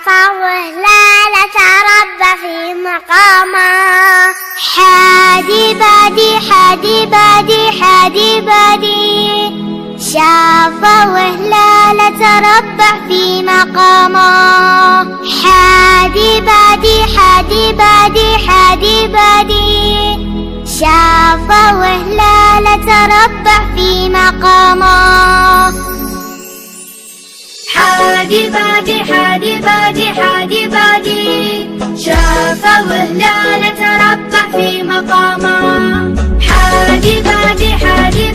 وهلالة تربى في مقامه. حادي بادي حادي بادي حادي بادي شافه وهلالة تربى في مقامه. حادي بادي حادي بادي حادي بادي شافه وهلالة تربى في مقامه. حادي بادي حادي بادي حادي بادي شافه وهلالة تربى في مقامه. حادي بادي حادي